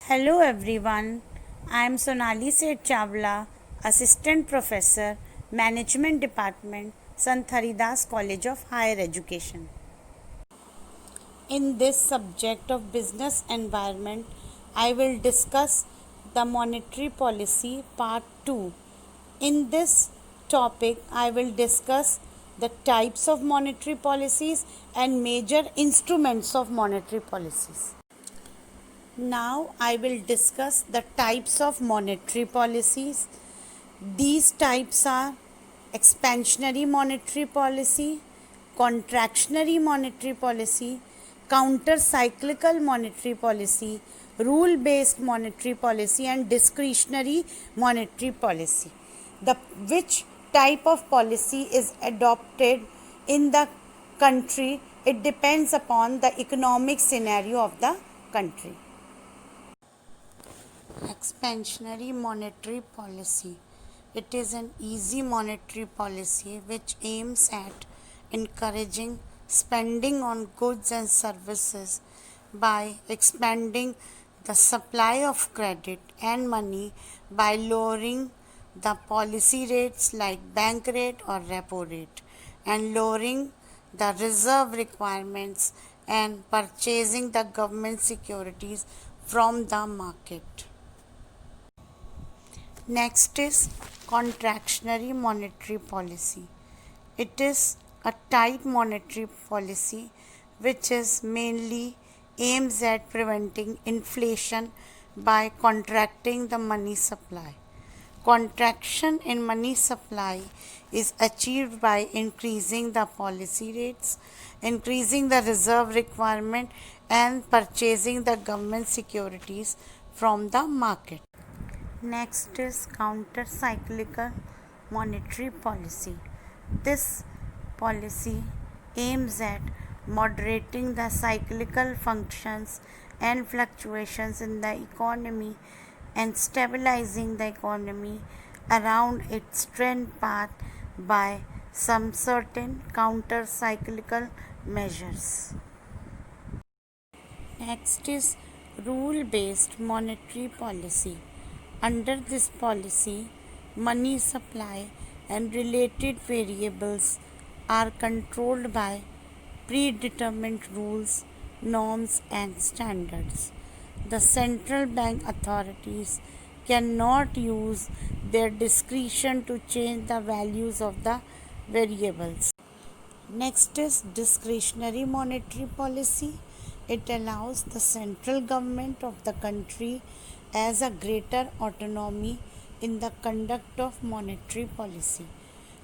Hello everyone, I am Sonali Seth Chawla, Assistant Professor, Management Department, Sant Haridas College of Higher Education. In this subject of business environment, I will discuss the monetary policy part 2. In this topic, I will discuss the types of monetary policies and major instruments of monetary policies. Now I will discuss the types of monetary policies. These types are expansionary monetary policy, contractionary monetary policy, counter cyclical monetary policy, rule based monetary policy, and discretionary monetary policy. The which type of policy is adopted in the country, it depends upon the economic scenario of the country. Expansionary monetary policy. It is an easy monetary policy which aims at encouraging spending on goods and services by expanding the supply of credit and money by lowering the policy rates like bank rate or repo rate and lowering the reserve requirements and purchasing the government securities from the market. Next is contractionary monetary policy. It is a tight monetary policy which is mainly aims at preventing inflation by contracting the money supply. Contraction in money supply is achieved by increasing the policy rates, increasing the reserve requirement, and purchasing the government securities from the market. Next is counter cyclical monetary policy. This policy aims at moderating the cyclical functions and fluctuations in the economy and stabilizing the economy around its trend path by some certain counter cyclical measures. Next is rule based monetary policy. Under this policy, money supply and related variables are controlled by predetermined rules, norms, and standards. The central bank authorities cannot use their discretion to change the values of the variables. Next is discretionary monetary policy. It allows the central government of the country as a greater autonomy in the conduct of monetary policy.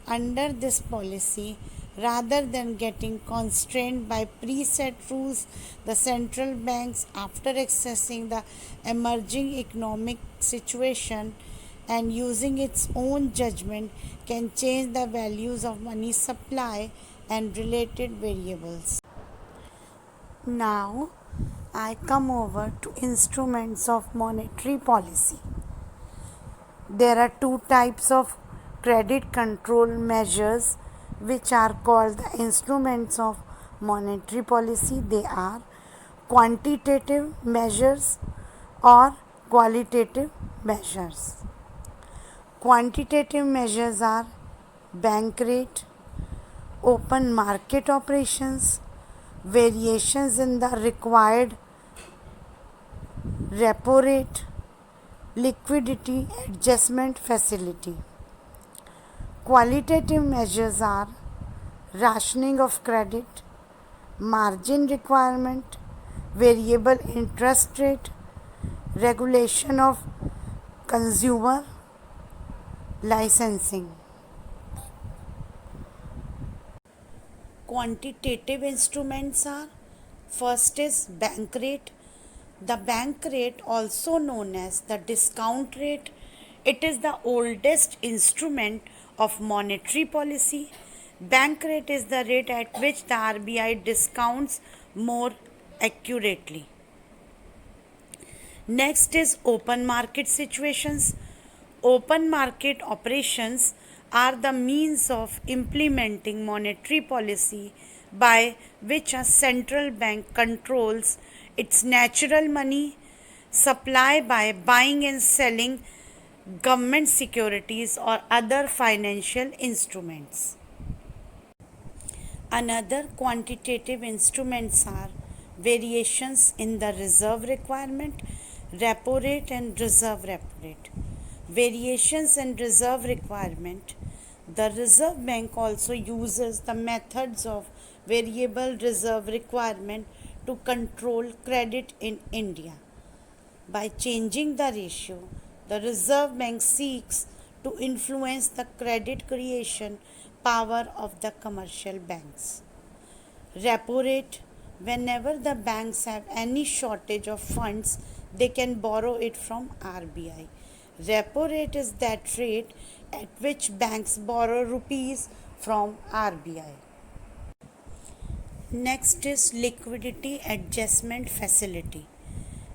Under this policy, rather than getting constrained by preset rules, the central banks, after assessing the emerging economic situation and using its own judgment, can change the values of money supply and related variables. Now, I come over to instruments of monetary policy. There are two types of credit control measures which are called the instruments of monetary policy. They are quantitative measures or qualitative measures. Quantitative measures are bank rate, open market operations, variations in the required repo rate, liquidity adjustment facility. Qualitative measures are rationing of credit, margin requirement, variable interest rate, regulation of consumer licensing. Quantitative instruments are: first is bank rate. The bank rate, also known as the discount rate, it is the oldest instrument of monetary policy. Bank rate is the rate at which the RBI discounts more accurately. Next is open market situations. Open market operations are the means of implementing monetary policy by which a central bank controls its natural money, supply by buying and selling government securities or other financial instruments. Another quantitative instruments are variations in the reserve requirement, repo rate and reserve repo rate. Variations in reserve requirement. The Reserve Bank also uses the methods of variable reserve requirement to control credit in India. By changing the ratio, the Reserve Bank seeks to influence the credit creation power of the commercial banks. Repo rate. Whenever the banks have any shortage of funds, they can borrow it from RBI. Repo rate is that rate at which banks borrow rupees from RBI. Next is liquidity adjustment facility.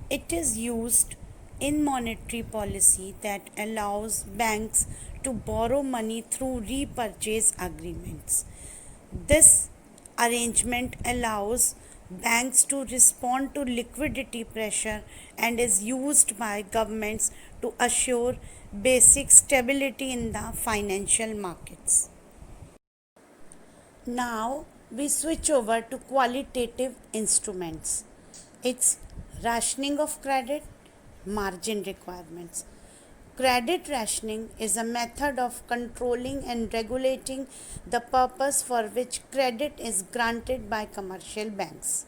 It is used in monetary policy that allows banks to borrow money through repurchase agreements. This arrangement allows banks to respond to liquidity pressure and is used by governments to assure basic stability in the financial markets. Now we switch over to qualitative instruments. It's rationing of credit, margin requirements. Credit rationing is a method of controlling and regulating the purpose for which credit is granted by commercial banks.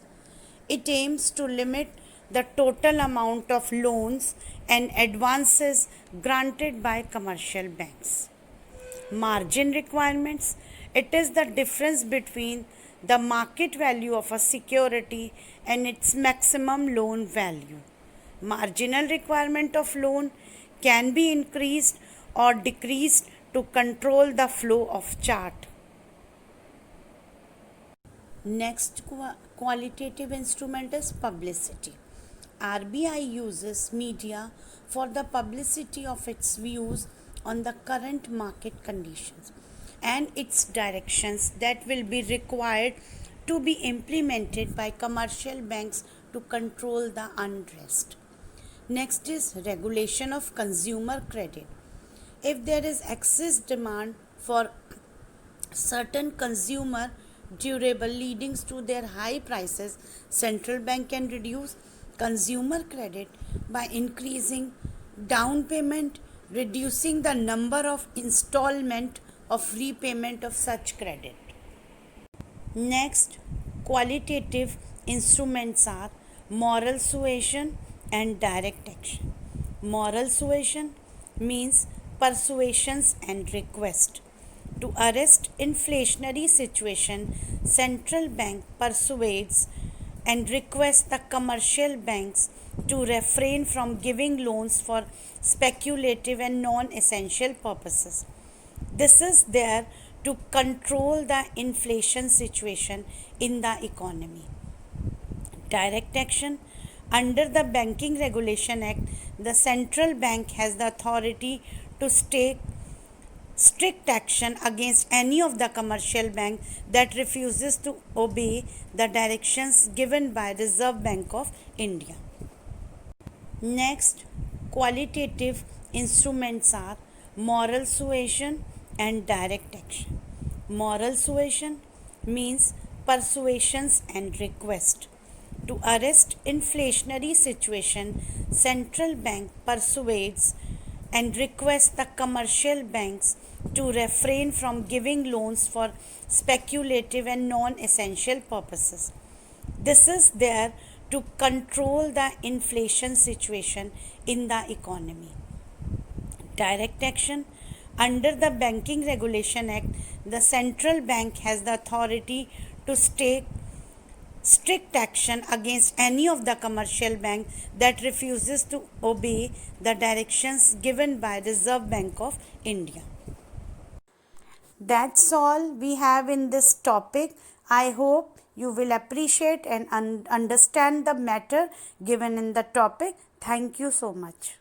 It aims to limit the total amount of loans and advances granted by commercial banks. Margin requirements. It is the difference between the market value of a security and its maximum loan value. Marginal requirement of loan can be increased or decreased to control the flow of chart. Next qualitative instrument is publicity. RBI uses media for the publicity of its views on the current market conditions and its directions that will be required to be implemented by commercial banks to control the unrest. Next is regulation of consumer credit. If there is excess demand for certain consumer durable leading to their high prices, central bank can reduce consumer credit by increasing down payment, reducing the number of installment of repayment of such credit. Next, qualitative instruments are moral suasion and direct action. Moral suasion means persuasions and request. To arrest inflationary situation, central bank persuades and requests the commercial banks to refrain from giving loans for speculative and non-essential purposes. This is there to control the inflation situation in the economy. Direct action. Under the Banking Regulation Act, the central bank has the authority to take strict action against any of the commercial bank that refuses to obey the directions given by Reserve Bank of India. Next, qualitative instruments are moral suasion and direct action. Moral suasion means persuasions and request. To arrest inflationary situation, central bank persuades and requests the commercial banks to refrain from giving loans for speculative and non-essential purposes. This is there to control the inflation situation in the economy. Direct action. Under the Banking Regulation Act, the central bank has the authority to take strict action against any of the commercial bank that refuses to obey the directions given by Reserve Bank of India. That's all we have in this topic. I hope you will appreciate and understand the matter given in the topic. Thank you so much.